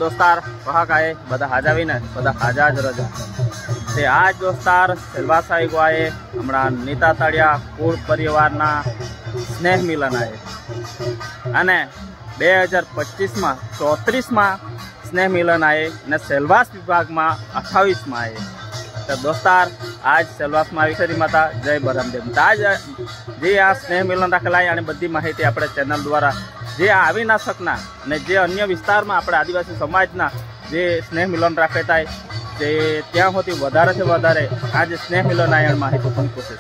दोस्तार वहाँ का है बदा हाजा भी ना बदा हाजा ज रजा ते आज दोस्तार सेलवास आई गो है हमारा नीता तड़िया कुल परिवार ना स्नेह मिलन है अने 2025 में 34 में स्नेह मिलन है ने सेलवास विभाग में 28 में है। तो दोस्तार आज सेलवास में आई माता जय बरमदेव आज जे आ स्नेह मिलन रखेला है बधी माहिती अपने चैनल द्वारा जे आवी ना सकना ने जे अन्य विस्तार में अपने आदिवासी समाजना जे स्नेह मिलन राखेता है ते त्यां होती वधारे से वधारे आज स्नेह मिलन आयण माहिती पण कोशिश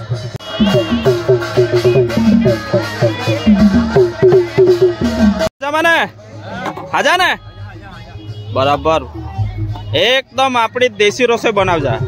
हाजा ने बराबर एकदम अपनी देसी रोसे बनावजा।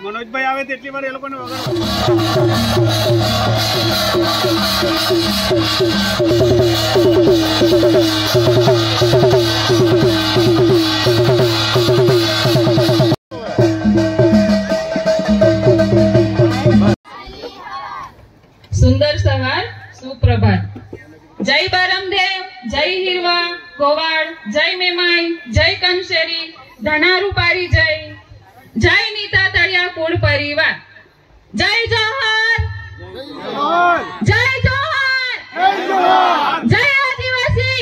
मनोजभाई आवे तेटली वार ए लोकोने वगाड़ो। सुंदर सवार सुप्रभात। जय बारमदेव, जय हिरवा, गोवाड़, जय मेमाई, जय कंशेरी, धनारूपारी जय, जय नीता तड़िया कुल परिवार, जय जोहर, जय जोहर, जय आदिवासी,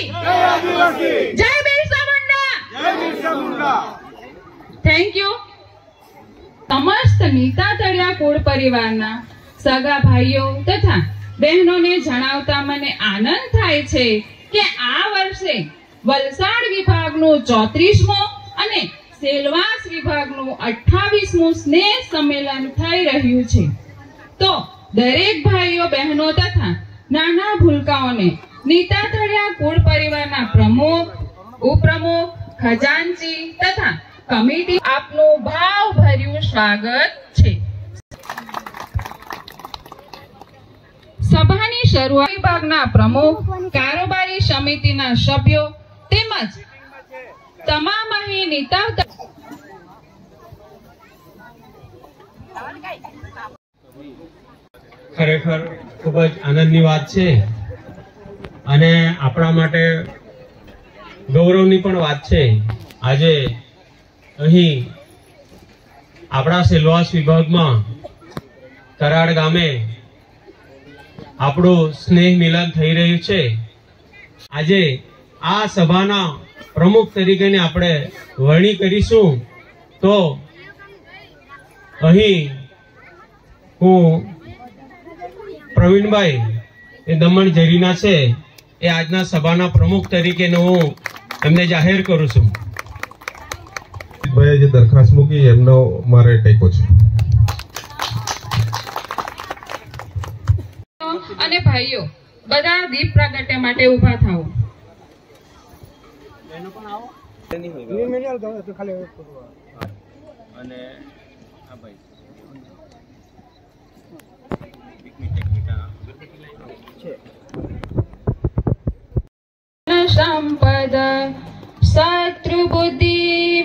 जय बिरसा मुंडा। Thank you. समस्त नीता तड़िया कुल परिवारना सगा भाईओ तथा बहनोने जणावता मने आनंद थाय छे के आ वर्षे वलसाड विभागનું 34મો અને સેલવાસ વિભાગનું 28મું સ્નેહ સંમેલન થઈ રહ્યું છે। તો દરેક ભાઈઓ બહેનો તથા નાના ભૂલકાઓને નીતા તળિયા કુળ પરિવારના પ્રમુખ, ઉપપ્રમુખ, ખજાનચી તથા કમિટી આપનું ભાવભર્યું સ્વાગત છે। સભાની શરૂઆત વિભાગના પ્રમુખ, કારોબારી સમિતિના સભ્યો તેમજ તમામ અહીં નેતા ખરેખર ખૂબ જ આનંદની વાત છે અને આપણા માટે ગૌરવની પણ વાત છે। આજે અહીં આપણા સેલવાસ વિભાગમાં કરાડ ગામે આપણું સ્નેહ મિલન થઈ રહ્યું છે। આજે આ સભાના પ્રમુખ તરીકેને આપણે વરણી કરીશું તો અહીં હું પ્રવીણભાઈ એ દમણ ઝરીના છે એ આજના સભાના પ્રમુખ તરીકેનો હું એમને જાહેર કરું છું। ભાઈએ જે દરખાસ્ત મૂકી એમનો મારે ટેકો છે। અને ભાઈઓ બધા દીપ પ્રાગટ્ય માટે ઊભા થાઓ। સંપદ શત્રુ બુદ્ધિ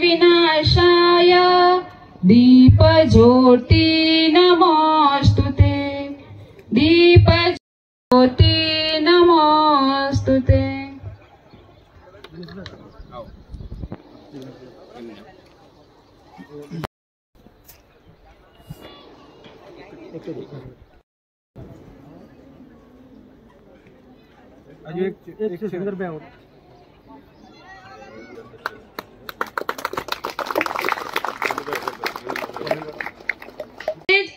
વિનાશાય દીપ જ્યોતિ નમોસ્તુતે, દીપ ज्योति नमोस्तुते। एक संदर्भ में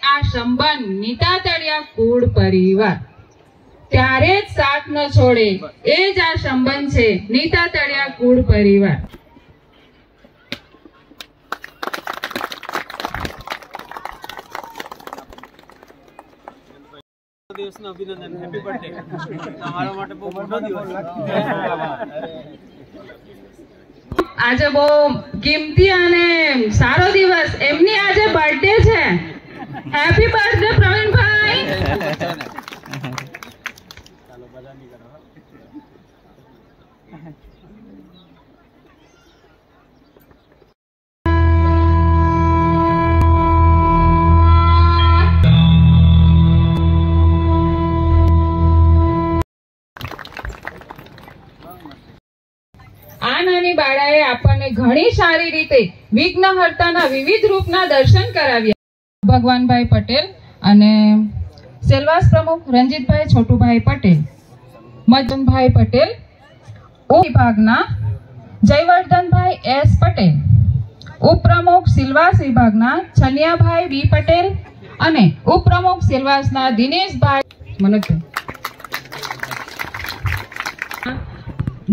आ संबंध नीता तड़िया कूड़ परिवार ત્યારે જ સાથ ન છોડે એ જ આ સંબંધ છે નીતા તળિયા કુળ પરિવાર। દિવસના અભિનંદન, હેપી બર્થડે। તમારા માટે બહુ મોટો દિવસ। આજે બહુ કિંમતી અને સારો દિવસ, એમની આજે બર્થડે છે। Happy birthday Pravinbhai. આ નાની બાળાએ આપણને ઘણી સારી રીતે વિઘ્નહર્તાના વિવિધ રૂપના દર્શન કરાવ્યા। ભગવાનભાઈ પટેલ અને સેલવાસ પ્રમુખ રંજીતભાઈ છોટુભાઈ પટેલ, મજનભાઈ પટેલ, વિભાગના જયવર્ધનભાઈ એસ પટેલ, ઉપપ્રમુખ સિલવાસ વિભાગના છનિયાભાઈ બી પટેલ અને ઉપપ્રમુખ સિલવાસના દિનેશભાઈ મનોજભાઈ,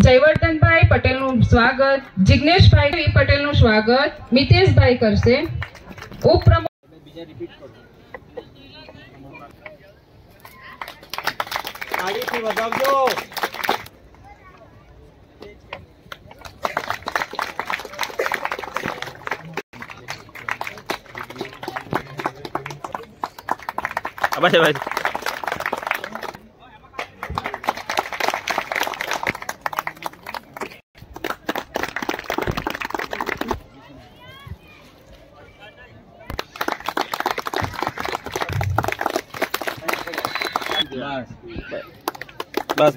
જયવર્ધનભાઈ પટેલનું સ્વાગત, જિગ્નેશભાઈ પટેલનું સ્વાગત મિતેશભાઈ કરશે। ઉપપ્રમુખ તાળીથી વધાવજો। બસ બસ. બસ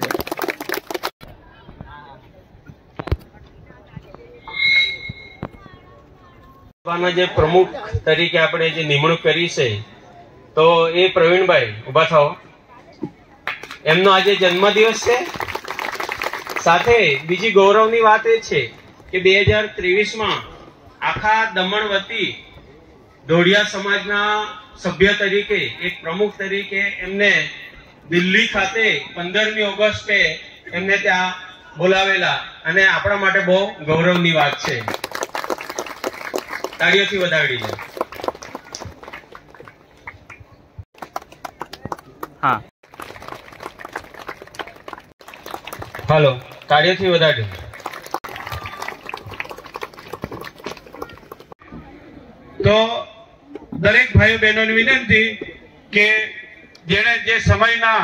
જે પ્રમુખ તરીકે આપણે જે નિમણૂક કરી છે તો એ પ્રવીણભાઈ ઉભા થાઓ. એમનો આજે જન્મદિવસ છે. સાથે બીજી ગૌરવની વાત એ છે કે 2023માં આખા દમણ વતી ઢોળિયા સમાજના સભ્ય તરીકે એક પ્રમુખ તરીકે એમને દિલ્હી ખાતે 15મી ઓગસ્ટે એમને ત્યાં બોલાવેલા અને આપણા માટે બહુ ગૌરવની વાત છે. તાળીઓથી વધાવી દો. હા હાલો, તાળીઓથી વધાવી દો. તો દરેક ભાઈઓ બહેનોની વિનંતી કે જેને જે સમયના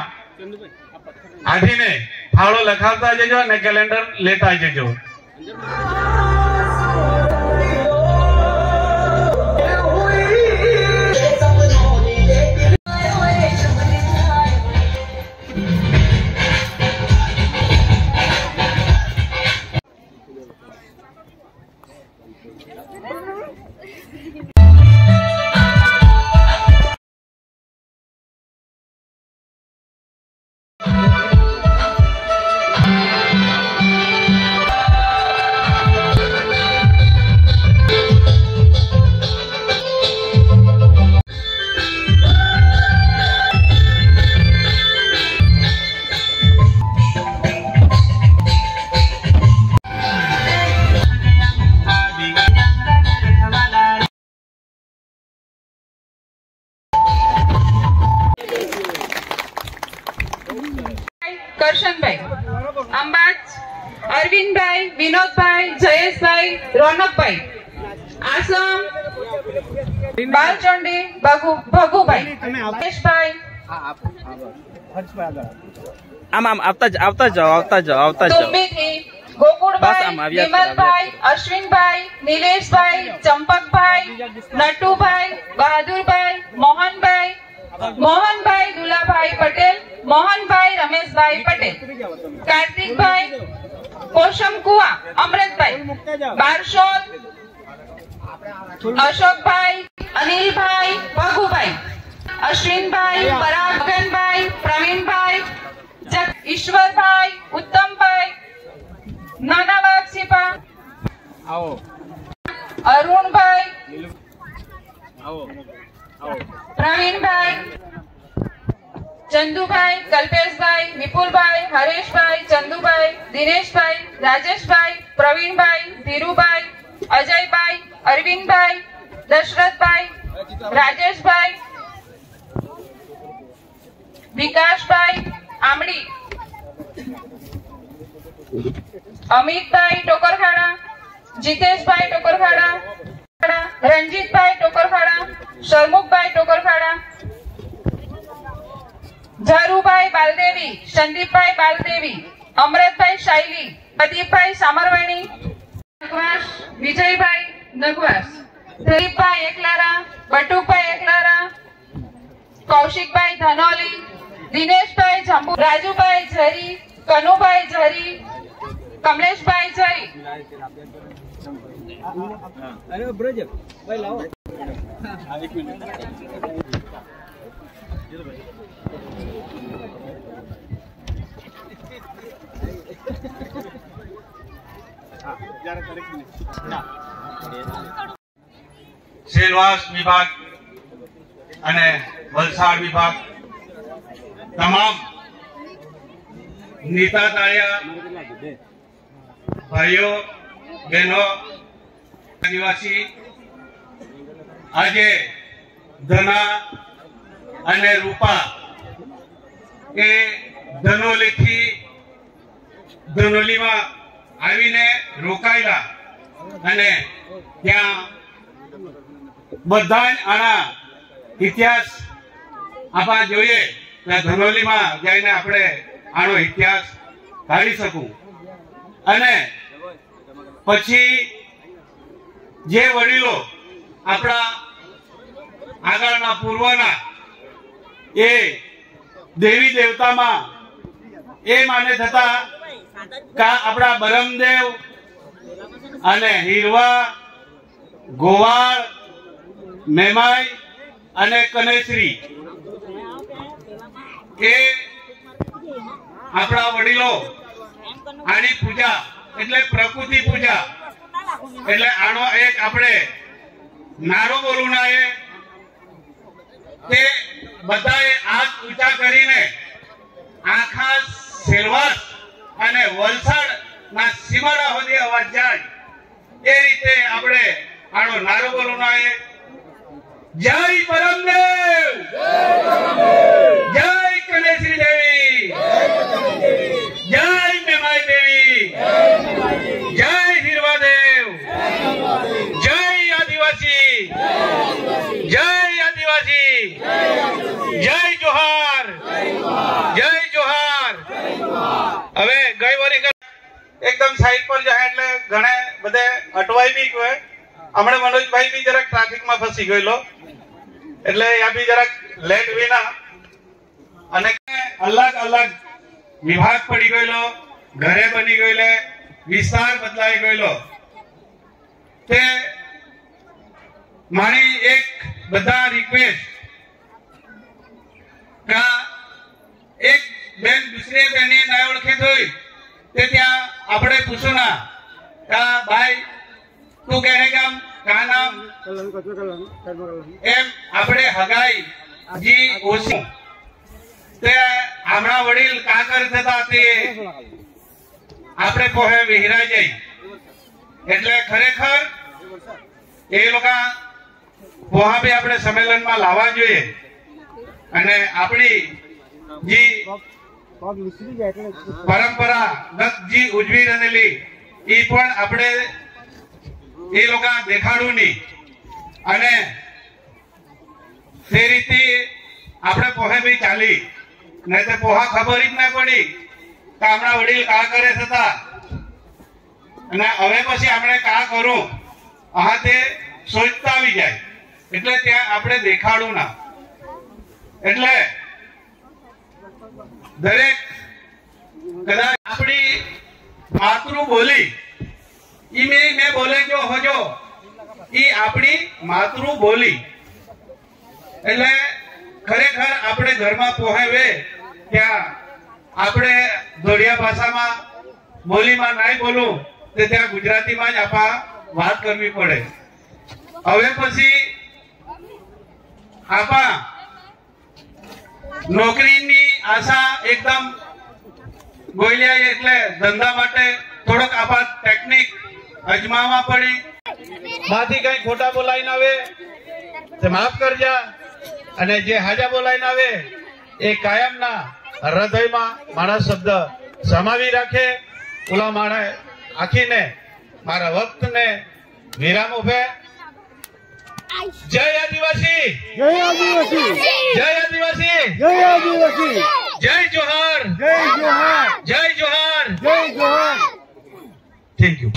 આધીને ફાળો લખાવતા જજો અને કેલેન્ડર લેતા જજો. કરશનભાઈ, અંબાજ, અરવિંદભાઈ, વિનોદભાઈ, જયેશભાઈ, રોનકભાઈ, આસમ, બાલચંડી, ભગુભાઈ, મહેશભાઈ, આમ આમ આવતા જાઓ. તુંબીથી ગોકુળભાઈ, વિમલભાઈ, અશ્વિનભાઈ, નિલેશભાઈ, ચંપકભાઈ, નટુભાઈ, બહાદુરભાઈ, મોહનભાઈ, દુલાભાઈ પટેલ, મોહનભાઈ, રમેશભાઈ પટેલ, કાર્તિકભાઈ, કોશમકુવા, અમૃતભાઈ, બારશોદ, અશોકભાઈ, અનિલભાઈ, ભગુભાઈ, અશ્વિનભાઈ, પરાગનભાઈ, પ્રવીણભાઈ, ઈશ્વરભાઈ, ઉત્તમભાઈ, નાના વાઘસીપા, અરુણભાઈ, પ્રવીણભાઈ, ચંદુભાઈ, કલ્પેશભાઈ, વિપુલભાઈ, હરેશભાઈ, ચંદુભાઈ, દિનેશભાઈ, રાજેશભાઈ, પ્રવીણભાઈ, ધીરુભાઈ, અજયભાઈ, અરવિંદભાઈ, દશરથભાઈ, રાજેશભાઈ, વિકાસભાઈ આમડી, અમિતભાઈ ટોકરખાડા, જીતેશભાઈ ટોકરખાડા, રંજીતભાઈ ટોકરખાડા, શરમુખભાઈ ટોકરખાડા, ઝરુભાઈ બાલદેવી, સંદીપભાઈ બાલદેવી, અમૃતભાઈ શાયલી, પ્રદીપભાઈ સામરવાણી, નગવાસ, વિજયભાઈ નગવાસ, દિલીપભાઈ એકલારા, બટુકભાઈ એકલારા, કૌશિકભાઈ ધનોલી, દિનેશભાઈ જંબુ, રાજુભાઈ ઝરી, કનુભાઈ ઝરી, કમલેશભાઈ ઝરી, સેલવાસ વિભાગ અને વલસાડ વિભાગ તમામ નેતા તાળિયા ભાઈઓ બહેનો આદિવાસી આજે ધના અને રૂપા એ ધનોલીમાં આવીને રોકાયેલા અને ત્યાં બધા જ આના ઇતિહાસ આપણે જોઈએ ધનોલીમાં જઈને આપણે આનો ઇતિહાસ કાઢી શકું. અને પછી જે વડીલો આપણા આગળના પૂર્વના એ દેવી દેવતામાં એ માને થતા આપણા બરમદેવ અને હીરવા, ગોવાળ, મેમાઈ અને કનેશ્રી એ આપણા વડીલો આની પૂજા એટલે પ્રકૃતિ પૂજા એટલે આનો એક આપણે નારો બોલવું ના એ તે બધાએ હાથ ઊંચા કરીને આખા સેલવાસ અને વલસાડ ના સીમાડા સુધી અવાજ જાય એ રીતે આપણે આનો નારો બોલવું ના એ જય પરમદેવ, જય કનેશ્રી દેવી, જય મેમાઈ દેવી, જય હીરવા દેવ, જય આદિવાસી, જય આદિવાસી, જય જોહાર, જય જોહાર. હવે ગઈ વરી એકદમ સાઈડ પર જાય એટલે ઘણે બધે અટવાઈ બી ગયો. હમણાં મનોજભાઈ બી જરાક ટ્રાફિકમાં ફસી ગયેલો એટલે આ બી જરાક લેટ વિના અને અલગ અલગ વિભાગ પડી ગયેલો, ઘરે બની ગયેલો, વિસ્તાર બદલાઈ ગયેલો. તે મારી એક બધા રિક્વેસ્ટ એક બેન દુસરી બેની ના ઓળખે થઈ તે ત્યાં આપણે પૂછું ના ભાઈ તું કહે કે કા નામ એમ આપણે હગાઈ જી ઓછી તે હમણાં વડીલ કા કરતા હતા તે આપણે પોહે વિહરાઈ જાય એટલે ખરેખર એ લોકો પોહા બી આપણે સંમેલનમાં લાવવા જોઈએ અને આપણી જી પરંપરાગત જી ઉજવી રહેલી એ પણ આપણે એ લોકો દેખાડવું નહીં અને તે રીતે આપણે પોહે બી ચાલી નહીં તો પોહા ખબર જ ના પડી કે હમણાં વડીલ કા કરે થતા અને હવે પછી આપણે કા કરું આ તે સોચતા આવી જાય એટલે ત્યાં આપણે દેખાડવું ના. એટલે દરેક કદાચ આપણી માતૃ બોલી ઈ મેં બોલે જો હોજો ઈ આપણી માતૃ બોલી એટલે ખરેખર આપણે ઘરમાં પોહાવે ત્યાં આપણે ધોળિયા ભાષામાં બોલીમાં નહીં બોલું તો ત્યાં ગુજરાતીમાં જ આપા વાત કરવી પડે. હવે પછી આપા નોકરીની આશા એકદમ ગોયલિયા એટલે ધંધા માટે થોડોક આપા ટેકનિક અજમાવવા પડી. માંથી કઈ ખોટા બોલાઈને આવે તે માફ કરજા અને જે હાજા બોલાઈને આવે એ કાયમના હૃદયમાં મારા શબ્દ સમાવી રાખે. ઓલા માણે આખીને મારા વખતને વિરામ ઉભે. જય આદિવાસી, જય આદિવાસી, જય આદિવાસી, જય આદિવાસી, જય જોહાર, જય જોહાર, જય જોહાર, જય જોહાર. Thank you.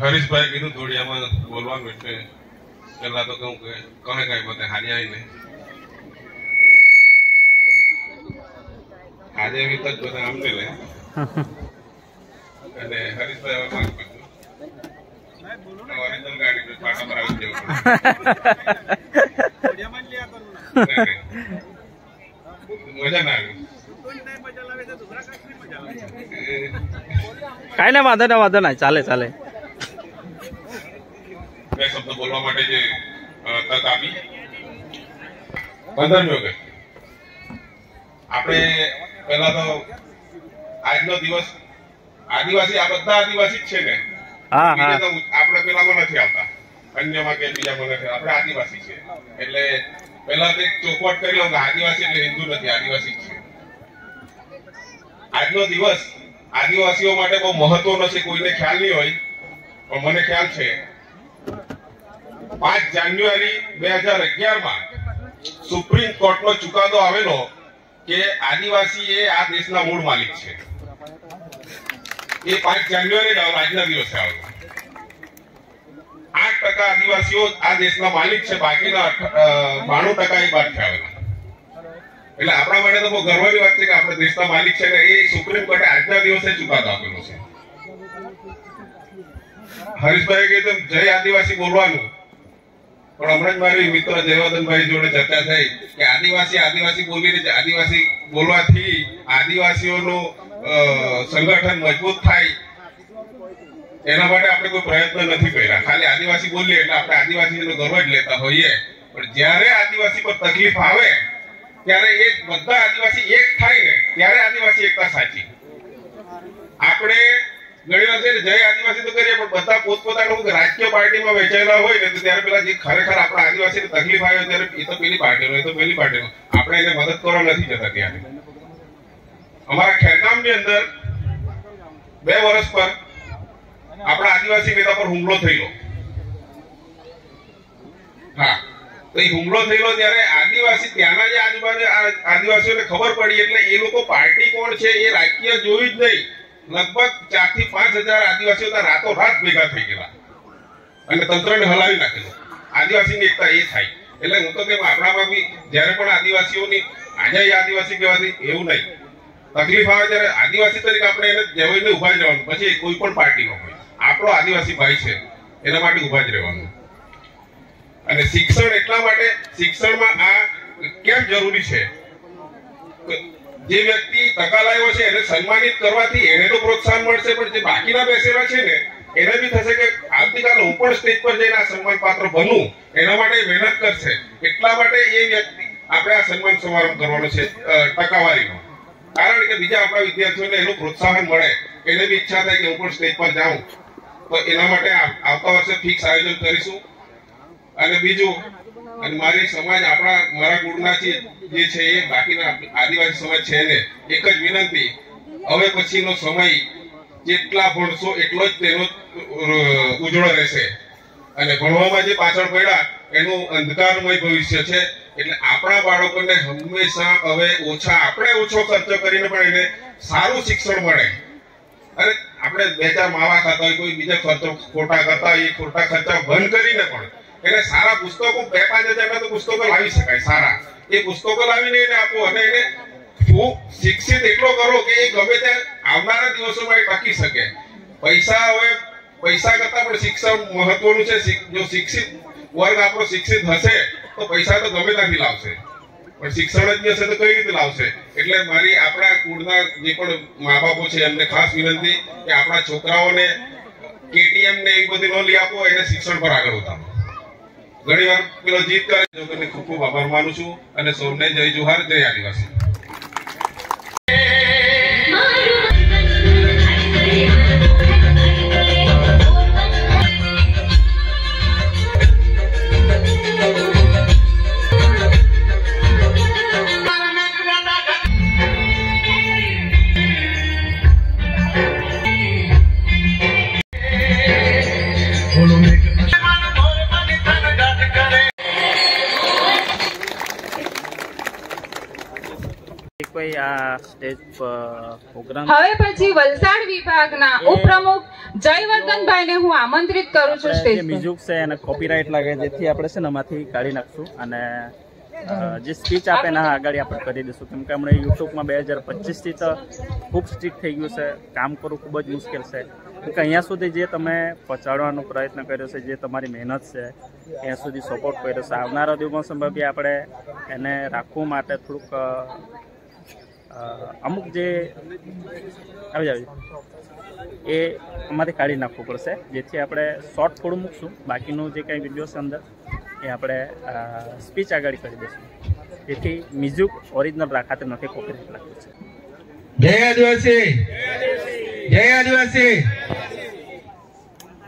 હરીશભાઈ કીધું ધોળિયામાં બોલવાનું એટલે પેલા તો કહું કે કહે કઈ બધે હારી આવીને આજે એવી તક બધા આમને લે અને હરીશભાઈ હવે મારી ઓરિજિનલ ગાડી પાટા પર આવી જવું મજા ના આવી. કઈ ના વાંધો ના ચાલે ચાલે. બે શબ્દ બોલવા માટે જે તક આપી 15મી ઓગસ્ટ આપણે પહેલા તો આજનો દિવસ આદિવાસી આ બધા આદિવાસી જ છે ને. આપણે પેલામાં નથી આવતા અન્યમાં કે બીજામાં નથી આપણે આદિવાસી છે એટલે પહેલા તો એક ચોખવટ કરી લઉં કે આદિવાસી એટલે હિન્દુ નથી, આદિવાસી છે. આજનો દિવસ આદિવાસીઓ માટે બહુ મહત્વનો છે. કોઈને ખ્યાલ નહીં હોય પણ મને ખ્યાલ છે. 5 જાન્યુઆરી 2011 સુપ્રીમ કોર્ટનો ચુકાદો આવેલો કે આદિવાસી એ આ દેશના મૂળ માલિક છે. એ 5 જાન્યુઆરી આજના દિવસે આવેલો. 8% આદિવાસીઓ આ દેશના માલિક છે, બાકીના 92% એ બહારથી આવેલા. એટલે આપણા માટે તો બહુ ગર્વની વાત છે કે આપણે દેશના માલિક છે ને એ સુપ્રીમ કોર્ટે આજના દિવસે ચુકાદો આપેલો છે. હરીશભાઈ કીધું જય આદિવાસી બોલવાનું, પણ હમણાં જ મારી મિત્ર જયવર્ધનભાઈ જોડે ચર્ચા થઈ કે આદિવાસી બોલીને આદિવાસી બોલવાથી આદિવાસીઓનું સંગઠન મજબૂત થાય એના માટે આપણે કોઈ પ્રયત્ન નથી કર્યા. ખાલી આદિવાસી બોલીએ એટલે આપણે આદિવાસીનો ગર્વ જ લેતા હોઈએ, પણ જ્યારે આદિવાસી પર તકલીફ આવે ત્યારે એ બધા આદિવાસી એક થાય ને ત્યારે આદિવાસી એકતા સાચી. આપણે ઘણી વાર છે ને જય આદિવાસી તો કરીએ પણ બધા પોતપોતાનું રાજકીય પાર્ટીમાં વહેંચાયેલા હોય ને તો ત્યારે પેલા જે ખરેખર આપણા આદિવાસીને તકલીફ આવે ત્યારે એ તો પેલી પાર્ટીનો, એ તો પેલી પાર્ટીનો, આપણે એને મદદ કરવા નથી જતા. ત્યારે અમારા ખેરગામની અંદર 2 વર્ષ પર આપણા આદિવાસી નેતા પર હુમલો થયેલો. હા, તો એ હુમલો થયેલો ત્યારે આદિવાસી ત્યાંના જે આદિવાસીઓને ખબર પડી એટલે એ લોકો પાર્ટી કોણ છે એ રાજકીય જોયું જ નહીં. લગભગ 4 થી 5 હજાર આદિવાસીઓ રાતોરાત ભેગા થઈ ગયેલા અને તંત્રને હલાવી નાખેલો. આદિવાસીની એકતા એ થાય. એટલે હું તો કેમ આપણામાં બી જયારે પણ આદિવાસીઓની આજે આદિવાસી કહેવાથી એવું નહીં. તકલીફ આવે ત્યારે આદિવાસી તરીકે આપણે એને જઈને ઉભા જ રહેવાનું. પછી કોઈ પણ પાર્ટીનો હોય, આપણો આદિવાસી ભાઈ છે એના માટે ઉભા જ રહેવાનું. અને શિક્ષણ એટલા માટે, શિક્ષણમાં આ કેમ જરૂરી છે? જે વ્યક્તિ ટકા લાવ્યો છે એને સન્માનિત કરવાથી એને તો પ્રોત્સાહન મળશે, પણ જે બાકીના બેસેલા છે ને એને બી થશે કે આવતીકાલે હું પણ સ્ટેજ પર જઈને આ સન્માન પાત્ર બનું, એના માટે મહેનત કરશે. એટલા માટે એ વ્યક્તિ આપણે આ સન્માન સમારંભ કરવાનો છે ટકાવારીનો. કારણ કે બીજા આપણા વિદ્યાર્થીઓને એનું પ્રોત્સાહન મળે, એને બી ઈચ્છા થાય કે હું પણ સ્ટેજ પર જાઉં. તો એના માટે આવતા વર્ષે ફિક્સ આયોજન કરીશું. અને બીજું, અને મારી સમાજ મારા કુળના જે છે એ બાકીના આદિવાસી સમાજ છે ને એક જ વિનંતી, હવે પછીનો સમય જેટલા ભણશો એટલો જ તેનો ઉજળો રહેશે. અને ભણવામાં જે પાછળ પડ્યા એનું અંધકારમય ભવિષ્ય છે. એટલે આપણા બાળકોને હંમેશા હવે આપણે ઓછો ખર્ચો કરીને પણ એને સારું શિક્ષણ મળે. અને આપણે 2-4 માવા ખાતા હોય, કોઈ બીજા ખર્ચો ખોટા કરતા હોય, એ ખોટા ખર્ચા બંધ કરીને પણ એને સારા પુસ્તકો 2-5 હજારના તો પુસ્તકો લાવી શકાય સારા. એ પુસ્તકો લાવીને એને આપો અને એને શિક્ષિત એટલો કરો કે એ ગમે ત્યાં આવનારા દિવસોમાં એ ટકી શકે. પૈસા કરતા પણ શિક્ષણ મહત્વનું છે. જો શિક્ષિત વર્ગ આપણો શિક્ષિત હશે તો પૈસા તો ગમે ત્યાંથી લાવશે, પણ શિક્ષણ જ હશે તો કઈ રીતે લાવશે? એટલે મારી આપણા કુળના જે પણ મા બાપો છે એમને ખાસ વિનંતી કે આપણા છોકરાઓને KTM ને એ બધી ન લઈ આપો, એને શિક્ષણ પર આગળ વધારો. ઘણી વાર પેલો જીત કરે, ખૂબ ખૂબ આભાર માનું છું. અને સૌને જય જોહાર, જય આદિવાસી. હવે પછી વલસાડ વિભાગના ઉપપ્રમુખ જયવર્ધનભાઈને હું આમંત્રિત કરું છું સ્ટેજ પર. મ્યુઝિક છે અને કોપીરાઇટ લાગે જેથી આપણે છે ને એમાંથી કાઢી નાખશું અને જે સ્પીચ આપે ને આગળ આપણે કરી દઈશું. કેમ કે હમણાં યુટ્યુબમાં 2025 થી તો ખૂબ સ્ટ્રિક્ટ થઈ ગયું છે, કામ કરવું ખૂબ જ મુશ્કેલ છે. કેમ કે અહીંયા સુધી જે તમે પહોંચાડવાનો પ્રયત્ન કર્યો છે, જે તમારી મહેનત છે, ત્યાં સુધી સપોર્ટ કર્યો છે, આવનારા દિવસોમાં બી આપણે એને રાખવું માટે થોડુંક અમુક જે આવી જાય એ અમારે કાઢી નાખવું પડશે, જેથી આપણે શોર્ટ થોડું મૂકશું. બાકીનું જે કંઈ વિડીયો છે અંદર એ આપણે સ્પીચ આગળ કરી દઈશું, જેથી મ્યુઝિક ઓરિજિનલ રાખાતે નથી, કોપીરાઇટ લાગતું છે. જય આદિવાસી, જય આદિવાસી.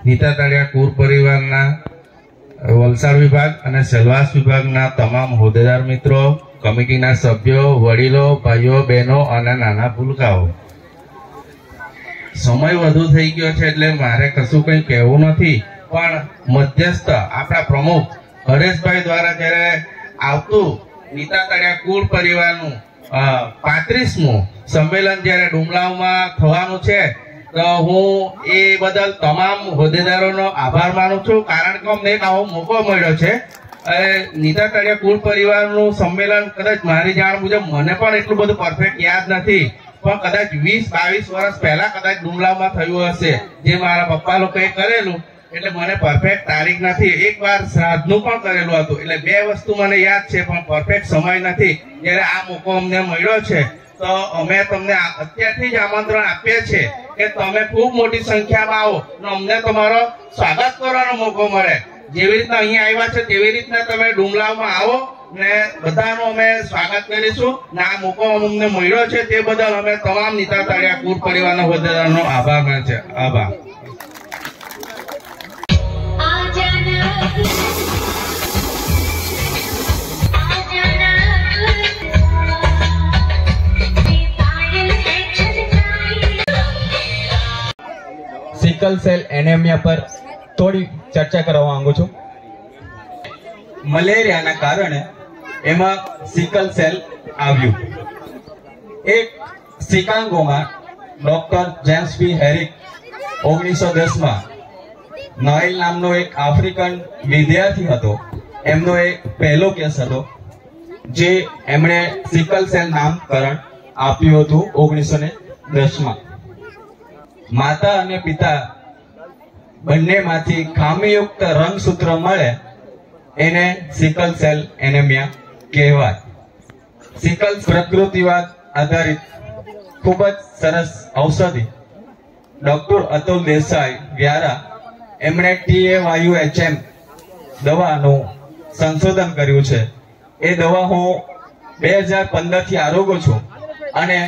નીતા તાળિયા કુર પરિવારના વલસાડ વિભાગ અને સેલવાસ વિભાગના તમામ હોદ્દેદાર મિત્રો, કમિટીના સભ્યો, વડીલો, ભાઈઓ, બહેનો અને નાના ભૂલકાઓ, સમય વધુ થઈ ગયો છે એટલે મારે કશું કંઈ કહેવું નથી, પણ મધ્યસ્થ આપણા પ્રમુખ હરેશભાઈ દ્વારા જ્યારે આવતું નીતા તળિયા કુળ પરિવારનું 35મું સંમેલન જ્યારે ડુમલાવમાં થવાનું છે, તો હું એ બદલ તમામ હોદ્દેદારોનો આભાર માનું છું, કારણ કે અમને એક આવો મોકો મળ્યો છે. નીતા તળિયા કુળ પરિવારનું સંમેલન કદાચ મારી જાણ મુજબ મને પણ એટલું બધું પરફેક્ટ યાદ નથી, પણ કદાચ 20-22 વર્ષ પહેલા કદાચ ડુમલાવમાં થયું હશે, જે મારા પપ્પા લોકોએ કરેલું. એટલે મને પરફેક્ટ તારીખ નથી. એકવાર શ્રાદ્ધનું પણ કરેલું હતું. એટલે 2 વસ્તુ મને યાદ છે, પણ પરફેક્ટ સમય નથી. જ્યારે આ મોકો અમને મળ્યો છે, તો અમે તમને અત્યારથી જ આમંત્રણ આપીએ છીએ કે તમે ખૂબ મોટી સંખ્યામાં આવો અને અમને તમારો સ્વાગત કરવાનો મોકો મળે. જેવી રીતના અહીંયા આવ્યા છે તેવી રીતના તમે ડુમલાવમાં આવો ને બધાનું અમે સ્વાગત કરીશું. ને આ મોકો અમને મળ્યો છે તે બદલ અમે તમામ નીતા તળિયા કુળ પરિવારના હોદ્દેદારોનો આભાર માને છે. આભાર. સિકલ સેલ એનેમિયા પર થોડી ચર્ચા કરવા માંગુ છું. મલેરિયાના કારણે એમાં સિકલ સેલ આવ્યું. એક શિકાગોમાં ડોક્ટર જેમ્સ બી હેરિક 1910માં નોએલ નામનો એક આફ્રિકન વિદ્યાર્થી હતો. એમનો એક પહેલો કેસ હતો, જે એમણે સિકલ સેલ નામકરણ આપ્યું હતું 1910માં. માતા અને પિતા બંનેમાંથી ખામીયુક્ત રંગસૂત્ર મળે એને સિકલ સેલ એનેમિયા કહેવાય. સિકલ પ્રકૃતિવાદ આધારિત ખૂબ જ સરસ ઔષધિ ડોક્ટર અતુલ દેસાઈ વ્યારા એમણે TAYUHM દવાનું સંશોધન કર્યું છે. એ દવા હું 2015 થી આરોગું છું અને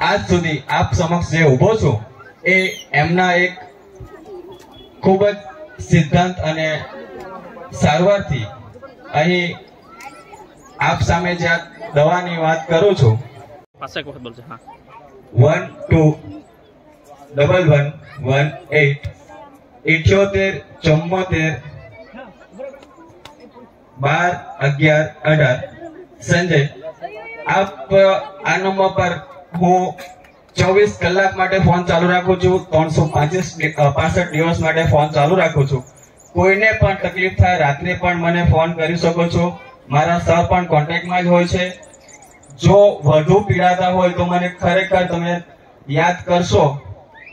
આજ સુધી આપ સમક્ષ જે ઉભો છું એ એમના એક ખૂબ જ સિદ્ધાંત અને સારવારથી અહીં આપ સામે જે દવાની વાત કરું છું. 121118 સંજય. આપ આ નંબર પર હું 24 કલાક માટે ફોન ચાલુ રાખું છું, 365 દિવસ માટે ફોન ચાલુ રાખું છું. કોઈને પણ તકલીફ થાય રાત્રે પણ મને ફોન કરી શકો છો. મારા સર પણ કોન્ટેક્ટમાં જ હોય છે. જો વધુ પીડાતા હોય તો મને ખરેખર તમે યાદ કરશો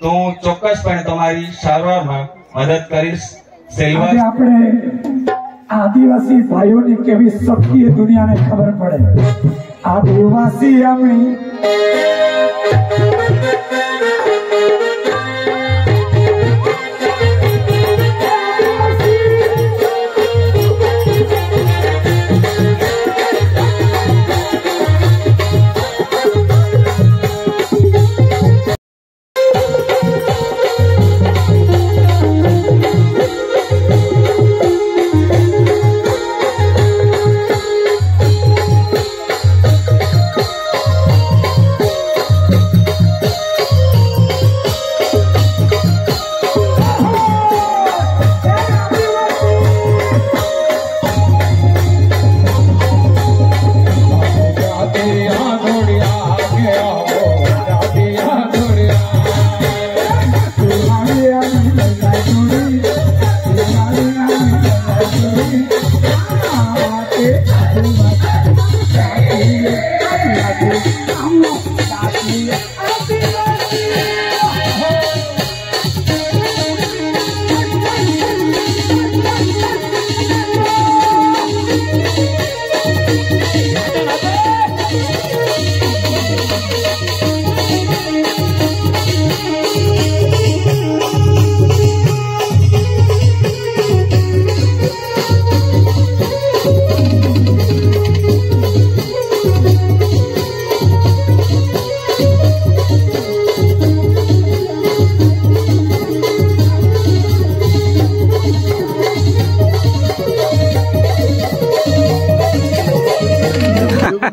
તો હું ચોક્કસપણે તમારી સારવારમાં મદદ કરીશ. આજે આપણે આદિવાસી ભાઈઓની કેવી શક્તિ એ દુનિયાને ખબર પડે. આદિવાસી આપણી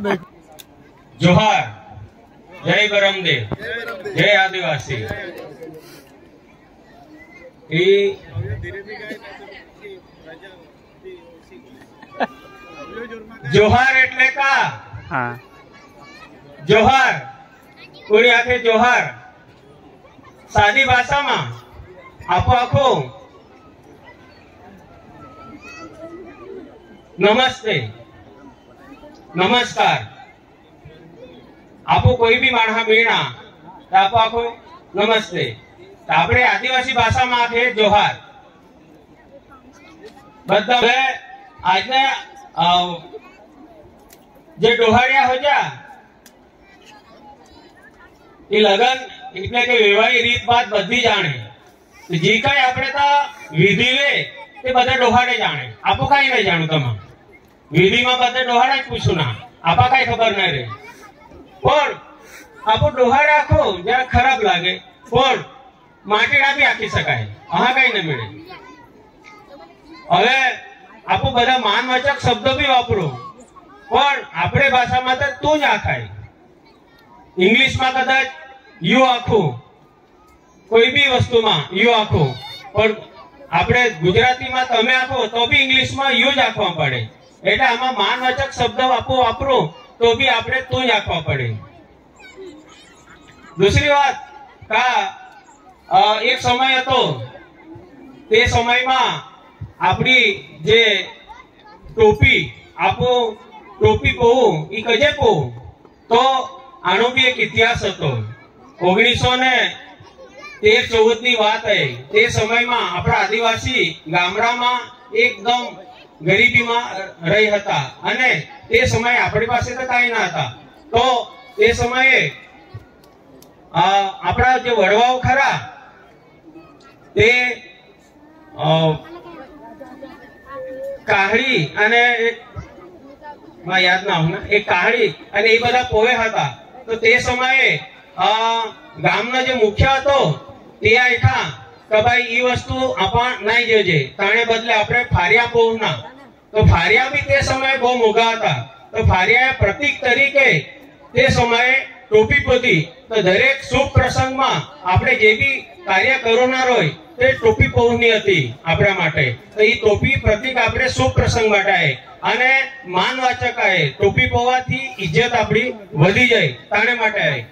जोहार, जय बरमदेव, जय आदिवासी। जोहार एटले का? हाँ जोहार कोई आखे जोहार सादी भाषा में आपो आखो नमस्ते नमस्कार। आपो कोई भी माणहा मीणा तो आपो आखो नमस्ते। तो आपणे आदिवासी भाषा में आखे जोहार। बधा आज ने जे डोहाड़िया हो जा એ લગન એટલે કે વિવાહી રીત બાત બધી જાણે। જે કઈ આપણે તો વિધિ લે તે બધા ડોહાડે જાણે। આપો કઈ નહીં જાણું તમા વિધિમાં બધા ડોહાડા જ પૂછું ના આપા કઈ ખબર નહીં રે। પણ આપો ડોહાડે આખો જરા ખરાબ લાગે પણ માટીના બી આખી શકાય આ કઈ ન મળે। હવે આપો બધા માનવાચક શબ્દ બી વાપરો પણ આપણે ભાષામાં તો તું જ આખાય। इंग्लिश में कदाच यू आखो कोई भी वस्तु में यू आखो पर आपणे गुजराती में तमे आखो तो भी इंग्लिश में यू ज आखवा पड़े। एटले आमां मानवाचक शब्द आपो वापरो तो भी आपणे तू ज आखवा पड़े। दूसरी बात का एक समय हतो ते समय में आपणी जे टोपी आपो टोपी पोहू ई कजे पोहू तो आनो भी एक इतिहास हतो। 1913-14 ની વાત है। તે સમયમાં આપણા આદિવાસી ગામડામાં એકદમ ગરીબીમાં રહી હતા અને તે સમયે આપણી પાસે તો કાંઈ ના હતા। તો તે સમયે આપણા જે વડવાઓ ખરા તે કાહળી અને याद ना हो एक काहड़ी અને એ બધા પોવે હતા। तो તે સમયે ગામનો જે મુખ્ય હતો તે આખા કે ભાઈ ઈ વસ્તુ આપા નહીં જોજે તાણે બદલે આપણે ફારિયા પોવના। તો ફારિયા બી તે સમયે બહુ મોંઘા હતા। તો ફારિયા પ્રતીક તરીકે તે સમયે ટોપી પોતી। તો દરેક શુભ પ્રસંગમાં આપણે જે બી કાર્ય કરનાર હોય તે ટોપી પોવની હતી આપણા માટે। તો ઈ ટોપી પ્રતીક આપણે શુભ પ્રસંગ માટે आहे અને માનવાચક आहे। ટોપી પોવાથી इज्जत આપણી વધી જાય તાણે માટે आहे।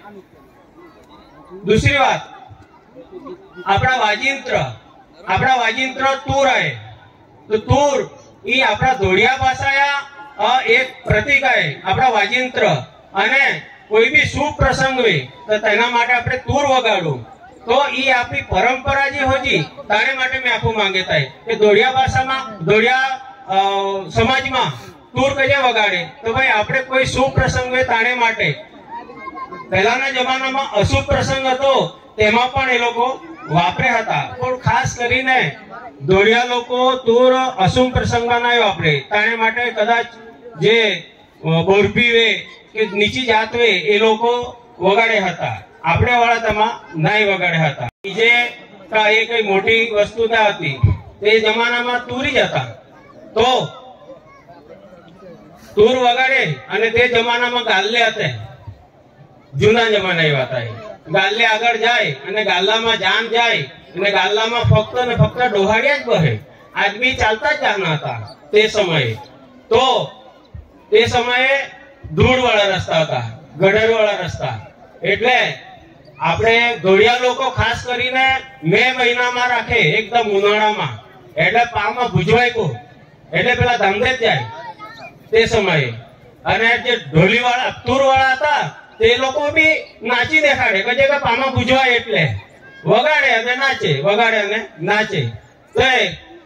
दूसरी बात આપણા વાજિંત્ર તૂર आहे। તો તૂર ઈ આપણા ધોળિયા ભાષાયા એક પ્રતીક आहे આપણા વાજિંત્ર। અને કોઈ બી શુભ પ્રસંગ હોય તો તેના માટે આપણે તૂર વગાડવું। तो ई आपणी परंपरा जी होजी ताणे माटे मैं आखो मांगता है कि धोड़िया भाषा में धोड़िया समाज में तूर कजे वगाड़े। तो भाई आपणे कोई शुभ प्रसंग होय ताणे माटे। पहेलाना जमाना में अशुभ प्रसंग हतो तेमां पण ए लोको वापरे हता पण खास करीने धोड़िया लोको तूर अशुभ प्रसंग में नहीं वापरे ताणे माटे कदाच जे बोरबी वे के नीची जात वे ए लोको वगाड़े हता। આપણે વાળા તમા નહીં વગાડ્યા હતા। જે એ કઈ મોટી વસ્તુ ના હતી તે જમાનામાં તૂરી જ હતા। તો તૂર વગાડે અને તે જમાનામાં ગાલ્લે હતા। જૂના જમાના એવા હતા। ગાલ્લે આગળ જાય અને ગાલ્લામાં જાન જાય અને ગાલ્લામાં ફક્ત ને ફક્ત ડોહાડિયા જ બહે। આદમી ચાલતા જ જાના હતા તે સમયે। તો તે સમયે ધૂળવાળા રસ્તા હતા, ગઢરવાળા રસ્તા। એટલે આપણે ધોળિયા લોકો ખાસ કરીને મે મહિનામાં રાખે એકદમ ઉનાળામાં। એટલે પામાં ભૂજવાય કો એટલે પેલા ધંધે જ જાય તે સમયે। અને જે ઢોલીવાળા તૂરવાળા હતા તે લોકો બી નાચી દેખાડે કે જે પામાં ભૂજવાય એટલે વગાડે અને નાચે, વગાડે અને નાચે। તો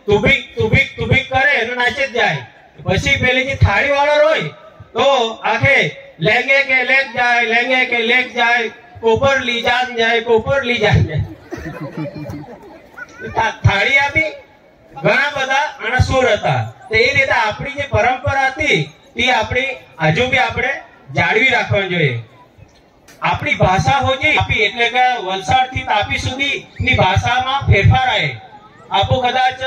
તુબીક તુબીક તુબીક કરે અને નાચે જ જાય। પછી પેલી જે થાળી વાળો હોય तो आखे लेंगे के लेक जाए, लेंगे के लेक जाए, कोपर ली जान जाए, कोपर ली जान जाए। थाळी आपी घणा बधा અને સુર હતા। તે એ રીતે આપણી જે પરંપરા હતી તે આપણી હજુ બી આપણે જાળવી રાખવા જોઈએ। આપણી ભાષા હોજી આપી એટલે કે વલસાડ થી તાપી સુધી ની ભાષામાં ફેરફાર આવે। આપો કદાચ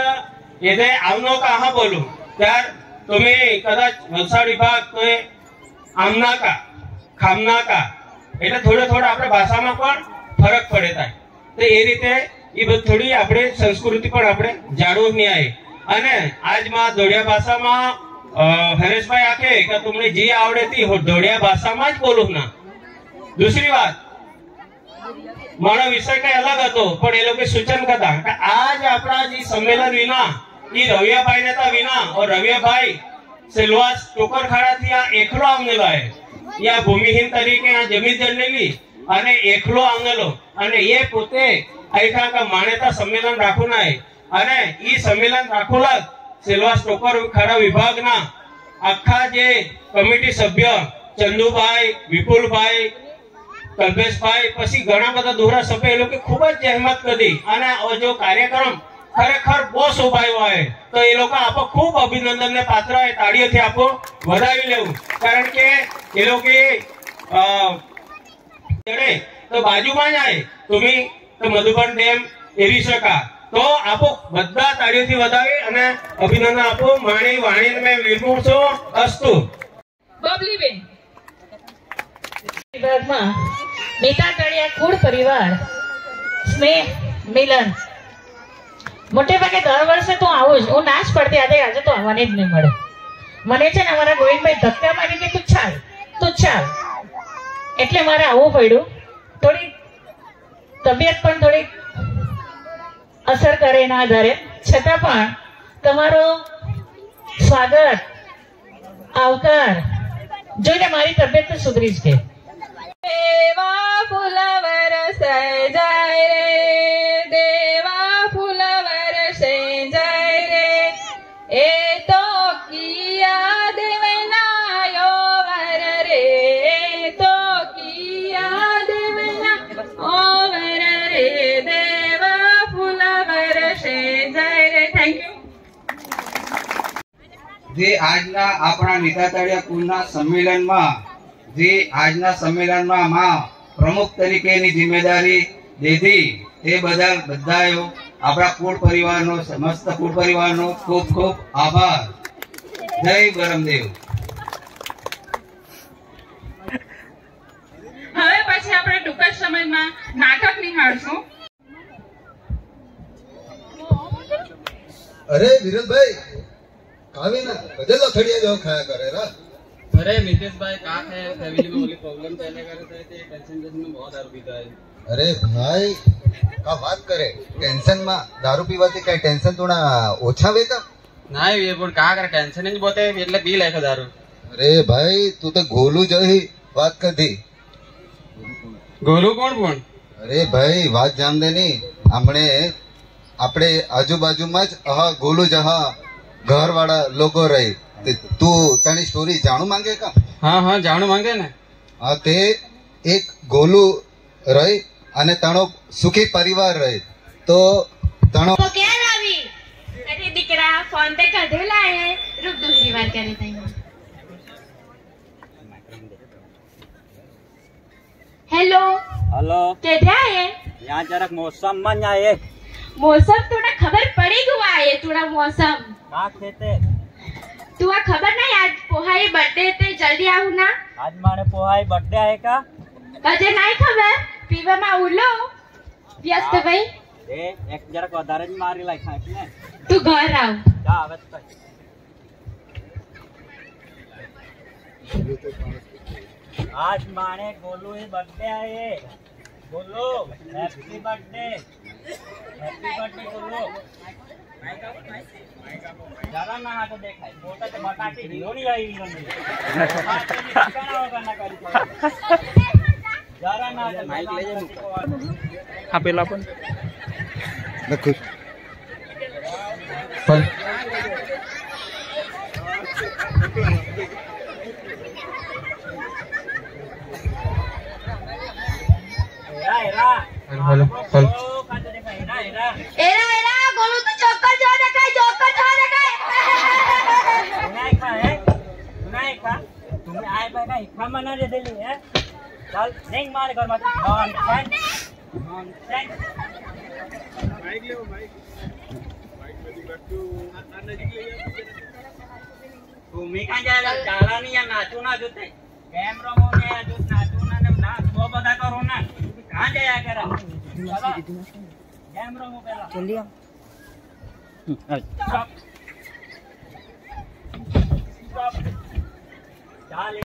એને આવનો કાહા બોલું ત્યાર तुम्हें कदाच वलसाड विभाग तो આમનાકા ખામનાકા એટલે થોડા આપણે ભાષામાં પણ ફરક પડે થાય. તો એ રીતે એ બધી થોડી આપણે સંસ્કૃતિ પણ આપણે જાળવવી આવી. અને આજમાં ધોળિયા ભાષામાં હરેશભાઈ આખે કે તમને જે આવડે તે ધોળિયા ભાષામાં જ બોલું ના. दूसरी बात मारो विषय कई अलग હતો પણ એ લોકો સૂચન કરતા કે આજ આપણા જે સંમેલન વિના એ રવિયાભાઈ નેતા વિના और રવિયાભાઈ સેલવાસ ટોકરખાડા થી આ એકલો આમનેલો હે યા ભૂમિહીન તરીકે આ જમીન જણેલી અને એકલો આમનેલો અને એ પોતે આખા કા માન્યતા સંમેલન રાખું ના અને ઈ સંમેલન રાખોલા સેલવાસ ટોકરખાડા વિભાગના આખા જે કમિટી સભ્ય ચંદુભાઈ વિપુલભાઈ કલ્પેશભાઈ પછી ઘણા બધા દોરા સભ્ય એ લોકો ખૂબ જ જહેમત કરી અને જો કાર્યક્રમ ખરેખર બહુ શોભાયો હોય તો એ લોકો આપો ખૂબ અભિનંદન ને પાત્ર હોય. તાળીઓથી આપો વધાવી લેવું કારણ કે એ લોકો તો બાજુમાં જ આવે तुम्ही તો મધુબન ડેમ એવી શકા તો આપો બધા તાળીઓથી વધાવી અને અભિનંદન આપો. માણી વાણી મેં વિરમું છું. અસ્તુ. બબલીબેન વિભાગમાં નેતા તળિયા કુળ પરિવાર સ્નેહ મિલન મોટે ભાગે દર વર્ષે તો આવું જ હું નાશ પડતી આજે તો આવવાની જ નહીં મળે. મને છે ને અમારા ગોવિંદભાઈ ધક્કા મારી કે તું ચાલ એટલે મારે આવવું પડ્યું. થોડી તબિયત પણ થોડી અસર કરે એના આધારે છતાં પણ તમારો સ્વાગત આવકાર જોઈને મારી તબિયત તો સુધરી જ ગઈ. દેવા ફૂલવર સજાય રે દેવા ફૂલવર સજાય રે એ તો કિયા દેવનાયો વર રે તો કિયા દેવના ઓવર રે દેવા ફૂલવર સજાય રે. Thank you. જે આજના આપણા નેતા તળિયા કુળના સંમેલનમાં પ્રમુખ તરીકેની જિમ્મેદારી લીધી એ બદલ બધાયો આપણા કુળ પરિવારનો સમસ્ત કુળ પરિવારનો ખૂબ ખૂબ આભાર. જય બરમદેવ. હવે પછી આપણે ટૂંક જ સમયમાં નાટક નિહાળશું. અરે વિરલભાઈ આવી ना गजल लखड़िया जो खाया करे रा. अरे मितेश भाई कहाँ है फैमिली में ओनली प्रॉब्लम चले करे थे टेंशन में बहुत दारू पीता है. अरे भाई का बात करे टेंशन में दारू पीवाથી કઈ ટેન્શન થોડા ઓછા વેતા ના એ પણ કા કરે ટેન્શન જ બોતે એટલે પી લે દારૂ. અરે ભાઈ તું તો ગોલુ જઈ વાત કરી. ગોલુ કોણ? અરે ભાઈ વાત જામ દે ની આપણે આજુબાજુમાં જ ગોલુ જહા घर वाला लोगो रही तू तानी स्टोरी जानू मांगे का? हाँ जानू मांगे ने. हाँ ते एक गोलू रही अने ताणो सुखी परिवार रही तो ताणो तो क्या लावी अरे दिकरा फोन पे कधेला है रुक दूसरी बार करे तई. हेलो केड़ा है यहाँ जरा मौसम मन आए. मौसम थोड़ा खबर पड़ी हुआ है थोड़ा मौसम का खेते तू आ खबर नहीं आज पोहाई बर्थडे ते जल्दी आऊ ना. आज मारे पोहाई बर्थडे आहे का? अजे नहीं खबर पीवा मा उलो व्यस्त भाई ए एक जरा વધારે જ મારી લાયખા એટલે तू घर आव જા આવે તો. आज माने गोलू ही बर्थडे आहे. Golu happy birthday Golu. जरा ना हाथ देखाय मोटा तो बटाटी ढियोड़ी आई जरा ना माइक ले जाए हाँ पेला पण नखुश हेलो एरा गोलू तो जोकर जो देखाय नहीं खा तुम्हें आए पे ना इखा मना दे देली है. चल नहीं मार घर मत नॉनसेंस माइक ले माइक में दिखा तू नजीक ले तुम्हें कहां जा जाला नहीं या नाचो ना जोते कैमरा मोने जो नाचूना ने ना तो बता करो ना कहां जाया करा चलो कैमरा मो पहला चलिए चल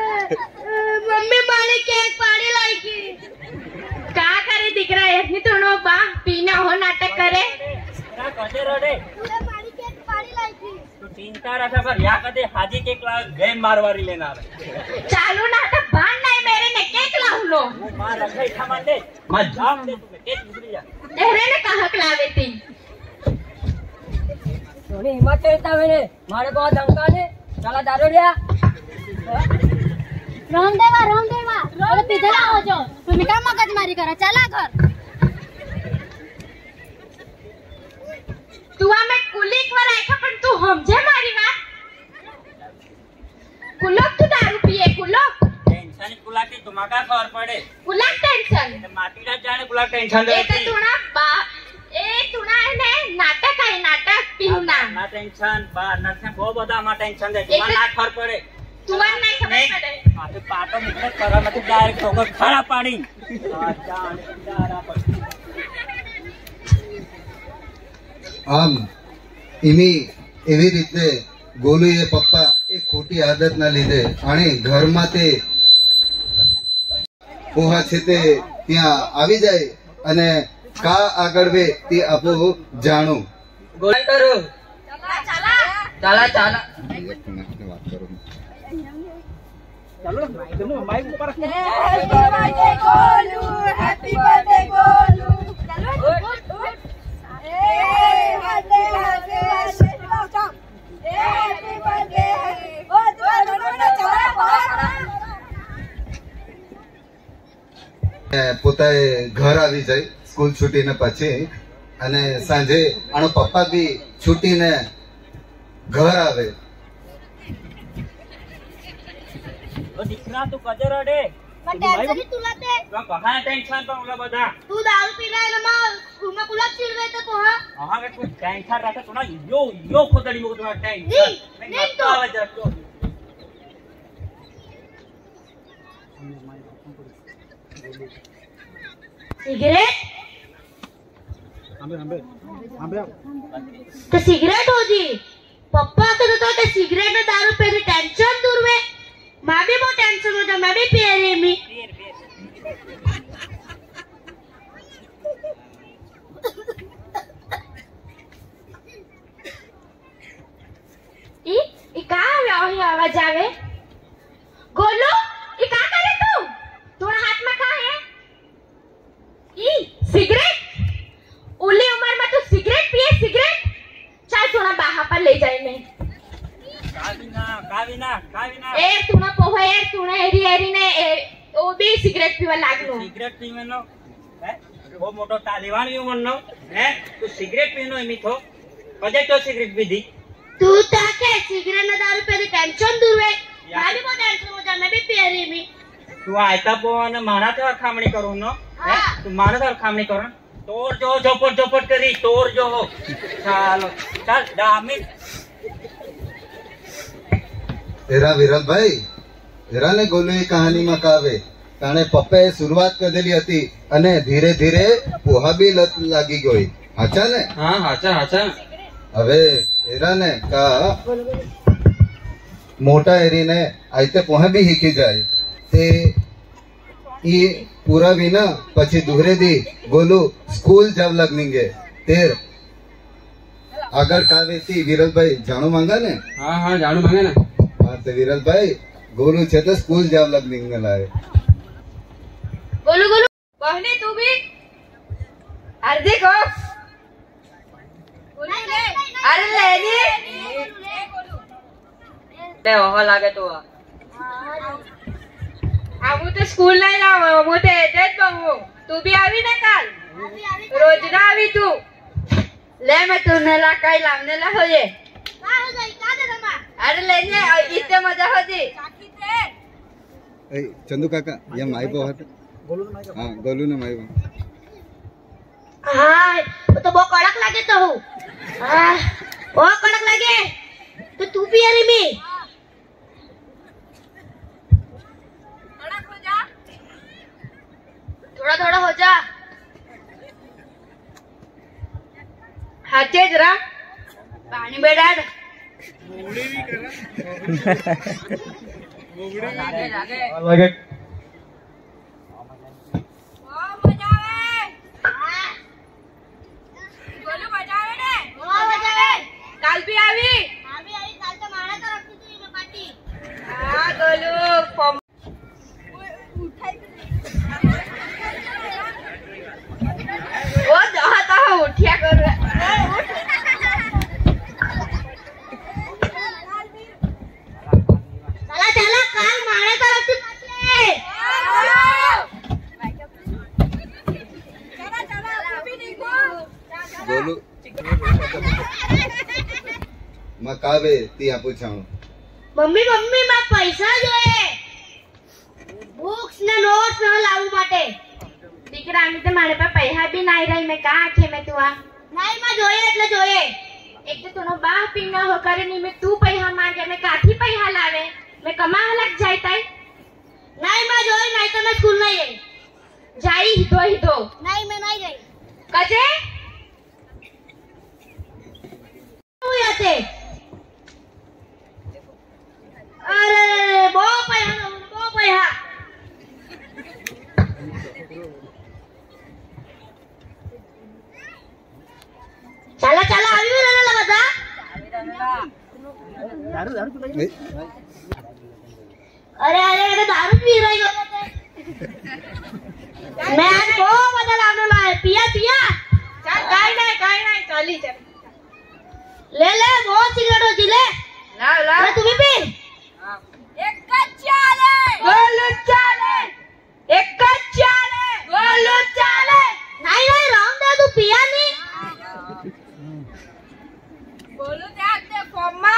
मम्मी माने केक पाड़ी लाई की का करे दिख रहा है इतनी तो नो बा पीना हो नाटक करे ना कदे रोडे पाड़ी केक पाड़ी लाई की तो चिंता रखा पर या कदे हाजी केक ला गेम मारवारी लेना चालू नाटक बांध नहीं मेरे ने केक लाऊ लो मार रखा इठा मान दे मत जाम दे तू केक निकल जा तेरे ने कहा खिलावे थी सोनी हिम्मत करता मैंने मारे को धमका ने चला दारू लिया रामदेवा अरे पीछे ना हो जाओ तुम क्या मगज मारी करा चला घर तू हमें कुलिक वर आया पण तू हमजे मारी ना कुलक तू दारू पिए कुलक टेंशन कुलाटी तुम्हाका खबर पड़े कुलक टेंशन मातीला जाने कुलक टेंशन दे ए तुना बा ए तुना ने नाटक आहे नाटक पिहुना ना टेंशन बा नरसे बहुत बड़ा मा टेंशन दे तुम्हारा ना खबर पड़े तुम्हारा नहीं खबर पड़े आते पाटो मित्र करा मत डायरेक्ट होकर खड़ा पाड़ी जान जारा पर આમ એવી રીતે ગોલુએ પપ્પા એ ખોટી આદતના લીધે અને ઘરમાં તે પોહા છે તે ત્યાં આવી જાય અને કા આગળ વે તે આપો જાણું गोल करो चला चला વાત કરો चलो माइक ऊपर happy birthday Golu happy birthday Golu चलो हैप्पी बर्थडे ओ પોતાએ ઘર આવી જાય સ્કૂલ છૂટીને પછી અને સાંજે આનો પપ્પા બી છૂટીને ઘર આવે ओ दिखना तू कदे रोडे टेंशन तू लाते तो कहां टेंशन तो उला बता तू दारू पीना है ना स्कूल में कुलक चिड़वे तो कोहा हां के कुछ टेंशन रहता तो ना यो खोदड़ी में तुम्हारा टेंशन नहीं तो आवाज रखो सिगरेट तो सिगरेट हो जी पप्पा के तो सिगरेट में दारू पे टेंशन दूर में मां भी बहुत टेंशन हो जा मैं भी पी रही मी ई का आवाज आवे गोलू ई का करे तू तोरा हाथ में का है ई सिगरेट उली उम्र में तू सिगरेट पिए सिगरेट चल तोरा बाहर पर ले जाए मैं काविना ए तूना पोहा यार तूना एरी ने ओ भी सिगरेट पीवा लागलो सिगरेट पीवनो है वो मोटो तालिबान भी बननो है तू सिगरेट पीनो एमी थो कदे तो सिगरेट पीधी तू ताके सिगरेट में दारू पे टेंशन दूर है मारी को टेंशन हो जा मैं भी पी रही मी तू आयता पोन मारा तो खामणी करू नो है तू मारा तो खामणी करू तोर जो झोपट करी तोर जो हो चलो चल दामिन એરા વિરલભાઈ એરાને ગોલુએ કહાનીમાં કાવે તાણે પપ્પાએ શરૂઆત કરેલી હતી અને ધીરે ધીરે પોહા બી લત લાગી ગઈ હાચા ને હા હાચા હવે એરાને કા મોટા એરીને આઈતે પોહા બી શીખી જાય તે ઈ પૂરા વિના પછી દુહરે દી ગોલુ સ્કૂલ જાવ લાગનીંગે તેર આગળ કાવેતી વિરલભાઈ જાણો માંગા ને હા જાણું માંગે ને हाँ तो विरल भाई गोलू छे तो स्कूल जाव लग निकल आए गोलू बहने तू भी अर्धे को अरे ले ओहो लागे तो अब तो स्कूल नहीं ना वो तो एडेट बहु तू भी आवी ना कल रोज ना आवी तू ले मैं तुने ला कई लामने ला हो ये अरे लेने इतने मजा होती चंदू काका ये माई बो हत हाँ गोलू ने माई बो हाँ तो बहुत कड़क लगे तो हूँ ओ कड़क लगे तो तू भी अरे में कड़क हो जा, थोड़ा थोड़ा हो जा। हाथे जरा पानी बेडाड लगे काल भी आवी काल तो मारा तो रखती थी मैं पार्टी। हां गोलू फॉर्म वो जहां तहां उठिया कर चला चला काल मारा तो रखती चला चला अभी देखो गोलू मैं कावे तिया पूछाऊं मम्मी मम्मी मैं पैसा जोए बुक्स ने नोट्स न लावू माटे દીકરા આની તો મારે પાસે પૈસા બી નહીં રહી મેં કા આખે મેં તું આ નહીં માં જોઈએ એટલે જોઈએ એક તો તોનો બા પીના હો કરે ની મેં તું પૈસા માંગે મેં કાથી પૈસા લાવે મેં કમાવા લગ જાય તાઈ નહીં માં જોઈ નહીં તો મેં સ્કૂલ નહીં જાઈ હિધો હિધો નહીં મેં નહીં જઈ કજે હું આતે अरे बो पैहा चला चला आवी ना बता दारू दारू तो अरे अरे ये दारू पी रही हो मैं आज बो बदल आने लाए पिया पिया चल काई नहीं चली चल ले ले बहुत सिगरेट होती ले ला ला तू भी पी एक चाले गोलू चाले एक चाले गोलू चाले नहीं नहीं राम दे तू पिया नहीं गोलू दे दे फॉर्मा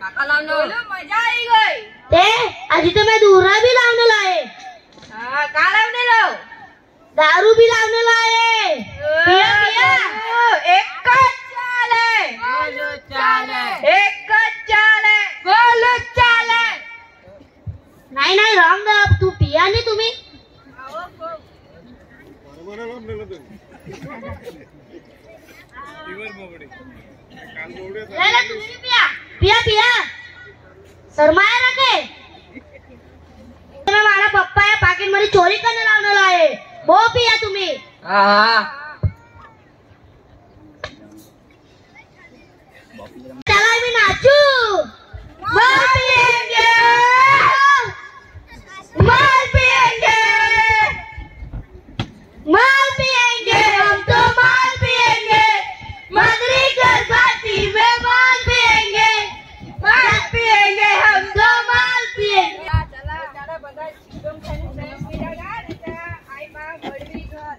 काका लावनो गोलू मजा आई गई ते आज तो मैं दूरा भी लावने लाए हां का लावने लो दारू भी लावने लाए पिया पिया एक चाले गोलू चाले एक चाले गोलू चाले नहीं नहीं राम दे तू पिया नहीं तुम्ही ले ले तू भी पिया पिया पिया शर्माया रखे मैं मारा पप्पा या पाकिट मरी चोरी करने लावने लाए वो पिया तुम्ही हां चला भी नाचू मार पिएंगे मार पिएंगे मार पिएंगे हम तो मार पिएंगे मदरी गरबाती में मार पिएंगे हम तो मार पिएंगे चला चला બધા એકદમ ખાલી ફ્રેશ પીડા ગા ને આઈ બા ગળવી ઘર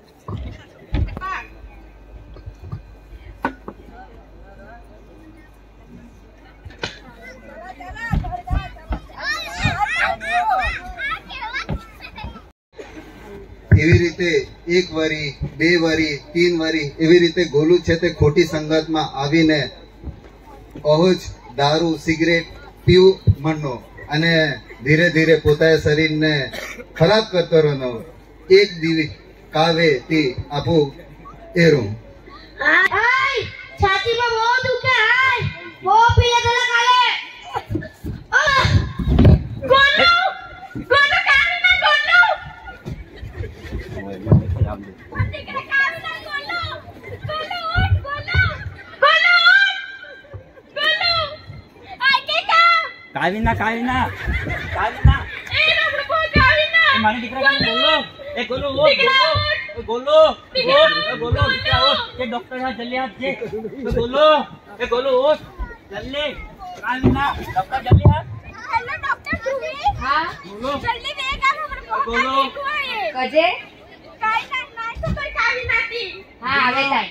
એવી રીતે એક વારી બે વારી तीन વારી એવી રીતે ગોલુ છે તે ખોટી સંગતમાં આવીને અહોજ દારૂ સિગરેટ પીવું મણનો અને ધીરે ધીરે પોતાના શરીરને ખરાબ કરતો રહ્યો એક દિવસ કાવે તી આપો એરું આય છાતીમાં બહુ દુખે આય બહુ પીલે તો કાલે ગોલુ ગોલુ કાવી ના ગોલુ કાવીના એ રબડ કો કાવીના એ મારી દીકરા બોલો એ ગોલો ઓ ગોલો દીકરા ઓ કે ડોક્ટર હા જલ્દી આપ જે ગોલો ઓ જલ્દી કાવીના ડોક્ટર જલ્દી આ હેલો ડોક્ટર સુવી હા બોલો જલ્દી દેખા રબડ કો બોલો કજે કાઈ ના તો કોઈ કાવીના તી હા આવે તાઈ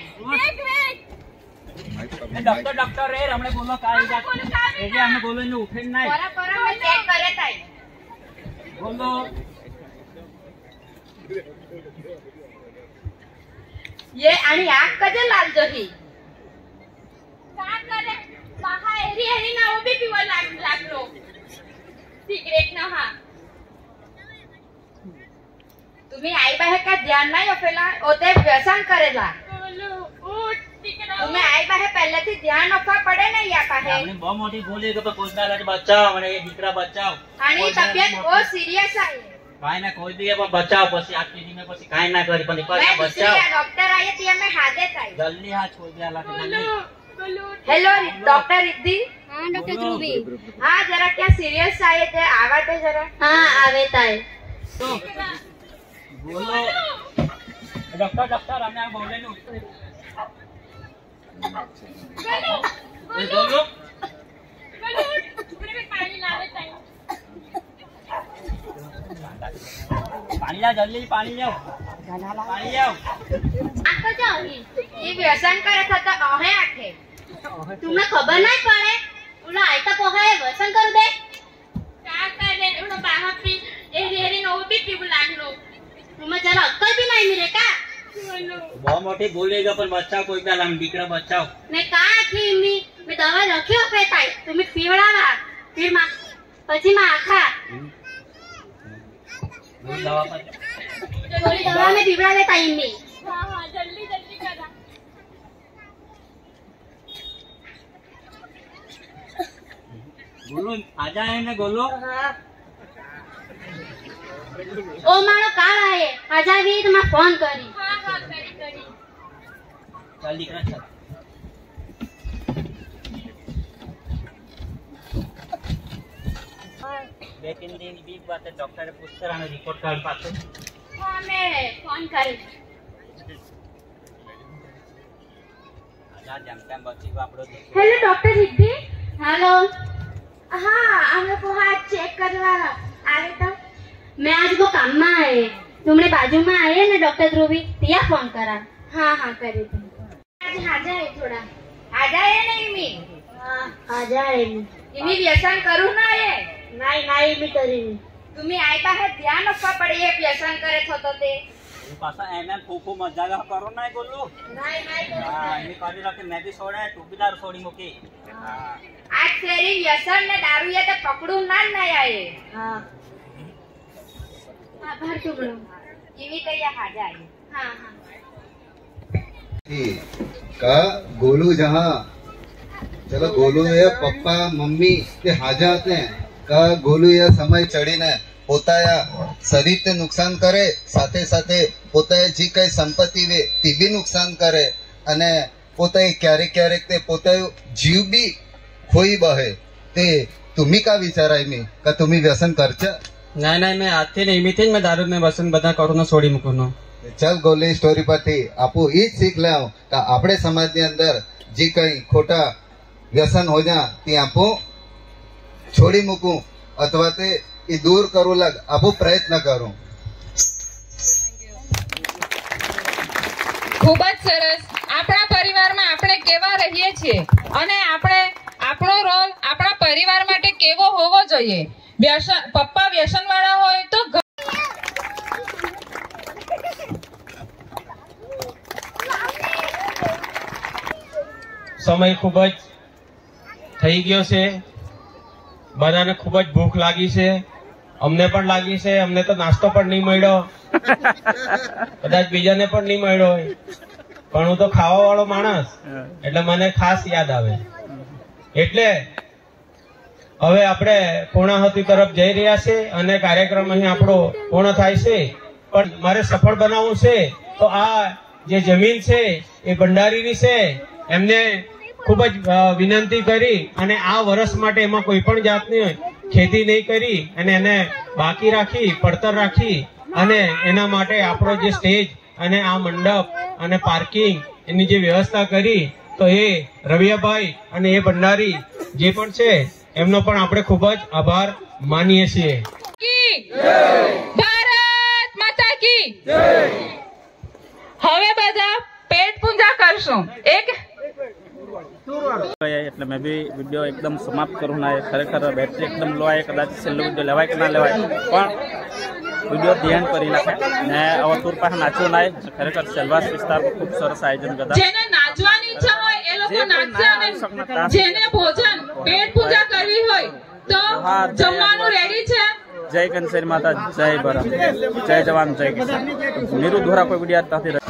ડોક્ટર રે હમણે બોલો કાવીના એટલે અમે બોલો ને ઉઠે નહીં પર મે ચેક કરે તાઈ બોલો ये आणि आग कजे लाल जही का करे बाहा एरी एरी ना वो भी पीवा लागलो सिगरेट ना हा तुम्ही आई बाहेर का ध्यान नाही अपेला ओते व्यसन करेला तुम्हें आई बाहेर પહેલેથી ધ્યાન આપવા પડે ને યા કાહે આપણે બહુ મોટી બોલી કે કોઈના લાગે બચાવ અને એ દીકરા બચાવ આની તબિયત બહુ સિરિયસ आहे કાઈ ના કોઈ દી બચાવ પછી આ પેઢી में પછી કાઈ ના કરી પણ मैं બચાવ डॉक्टर आए ती हमें हादे ताई जल्दी हाथ छोड़ दिया लागे जल्दी हेलो डॉक्टर रिद्धि हां डॉक्टर ध्रुवी हां जरा क्या सीरियस आए थे आवाते जरा हां आवे ताई तो बोलो डॉक्टर हमें बोले नु बोलो पानी लावे ताई पानी ला जल्दी पानी लाओ आको जाओगी ये व्यसन करे था तो अहे आखे तुमने खबर नहीं पड़े उला आयता पोहाए व्यसन कर दे क्या करे उनो बाहा पी एरी एरी नो भी पीबू लागलो तुम्हें जरा अक्कल भी नहीं मिले का बहुत मोटी बोलेगा पर बच्चा कोई ना लाम दीकरा बचाओ मैं कहा थी मैं दवा रखी पे ताई तुम्हें पीवड़ावा फिर मां પછી માં આખા दवा पर थोड़ी दवा में पीवड़ा दे ताई मी हां हां जल्दी जल्दी करा बोलो आजा है ना बोलो हां ओ मारो काल आए आजा भी तुम्हें फोन करी हां हां करी चल दीकरा चल બે ત્રણ દિન બીક બાત ડોક્ટરે પૂછરાનો રિપોર્ટ કાર્ડ પાછો हां मैं फोन करी આજા જેમ તેમ બચી આપણો हेलो डॉक्टर रिद्धि हेलो हां हमें को हाथ चेक करवा आए तो मैं आज वो काम में आए तुमने बाजू में आए ना डॉक्टर ध्रुवी तिया फोन करा हां हां करी थी आज हाजा है थोड़ा आजा है नहीं मी हां आजा है इनी व्यसन करू ना ये नहीं मी करी तुम्ही आई बाहेर ध्यान આપવા પડે એ વ્યસન કરે છો તો તે પાછા એમ ફૂફુ મજાક કરો ના બોલો નહીં હા એની કરી રાખે મેં બી છોડે ટોપીદાર છોડી મૂકી आज तेरी व्यसन ने दारू ये तो पकड़ू ना नहीं आए हां आभार तुमरो जीवी तो ये हाजा आई हां हां का गोलू जहाँ चलो गोलू ये पप्पा मम्मी के हाजा आते हैं का गोलू ये समय चढ़ीने પોતાયા શરીરને નુકસાન કરે સાથે સાથે પોતાએ જે કઈ સંપત્તિ વે તે બી નુકસાન કરે અને પોતાએ ક્યારેક ક્યારેક તે પોતાનો જીવ બી ખોઈ બહે તે तुम्ही का विचाराय मी का तुम्ही व्यसन करचा नहीं नहीं मैं आते नहीं मी थे मैं दारू में व्यसन बता करूँ छोड़ी मुकूँ चल गोली स्टोरी परથી આપો એ જ શીખ લે કે આપણે સમાજની અંદર જે કઈ ખોટા વ્યસન હોય તે આપો છોડી મૂકું અથવા તે એ દૂર કરું લગ આપો પ્રયત્ન કરું ખૂબ જ સરસ આપણા પરિવારમાં આપણે કેવા રહીએ છીએ અને આપણે આપણો રોલ આપણા પરિવાર માટે કેવો હોવો જોઈએ પપ્પા વ્યસનવાળા હોય તો સમય ખૂબ જ થઈ ગયો છે બધાને ખૂબ જ ભૂખ લાગી છે અમને પણ લાગી છે અમને તો નાસ્તો પણ નહીં મળ્યો કદાચ બીજાને પણ નહીં મળ્યો હોય પણ હું તો ખાવા વાળો માણસ એટલે મને ખાસ યાદ આવે એટલે હવે આપણે પૂર્ણાહુતિ તરફ જઈ રહ્યા છે અને કાર્યક્રમ અહીં આપણો પૂર્ણ થાય છે પણ મારે સફળ બનાવવું છે તો આ જે જમીન છે એ ભંડારીની છે એમને ખૂબ જ વિનંતી કરી અને આ વર્ષ માટે એમાં કોઈ પણ જાતની ખેતી નહીં કરી અને એને બાકી રાખી પડતર રાખી અને એના માટે આપણો જે સ્ટેજ અને આ મંડપ અને પાર્કિંગ એની જે વ્યવસ્થા કરી તો એ રવિયાભાઈ અને એ ભંડારી જે પણ છે એમનો પણ આપણે ખૂબ જ આભાર માનીએ છીએ ભારત માતા કી હવે બધા પેટ પૂજા કરશું એક એટલે મેં બી વિડીયો એકદમ સમાપ્ત કરું ના ખરેખર બેટરી એકદમ લો આવે કદાચ છેલ્લો વિડીયો લેવાય કે ના લેવાય પણ વિડીયો ધી એન્ડ કરી નાખે ને હવે તુર પાસે નાચ્યો નાય ખરેખર સેલવાસ વિસ્તારમાં ખૂબ સરસ આયોજન કરતા જેને નાચવાની ઈચ્છા હોય એ લોકો નાચશે અને જેને ભોજન પેટ પૂજા કરવી હોય તો જમવાનું રેડી છે। જય કંસેરી માતા, જય બરા, જય જવાન, જય કિસાન। નીરુ દ્વારા કોઈ વિડીયો ત્યાંથી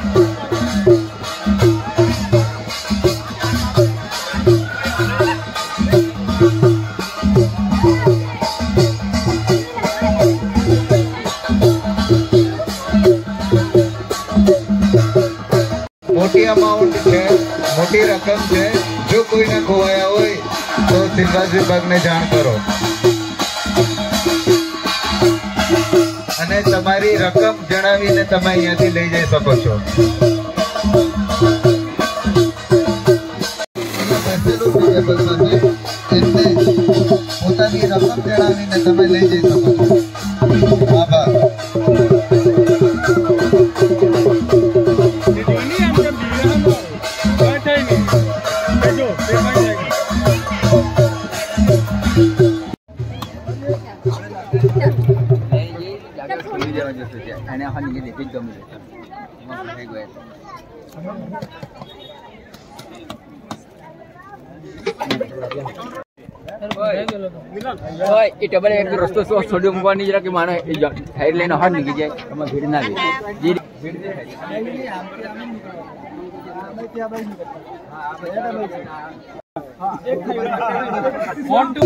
मोटी अमाउंट है, मोटी रकम है। जो कोई ना खोवाया हो तो सिलवास विभाग ने जाण करो અને તમારી રકમ જણાવીને તમે અહીંયાથી લઈ જઈ શકો છો। પોતાની રકમ જણાવીને તમે લઈ જઈ શકો છો। આભાર। એ ટેબલ એક રસ્તો છોડી મૂકવાની જરા કે માણસ સાઈડ લઈને હાથ નીકળી જાય એમાં ભીડ ના Want to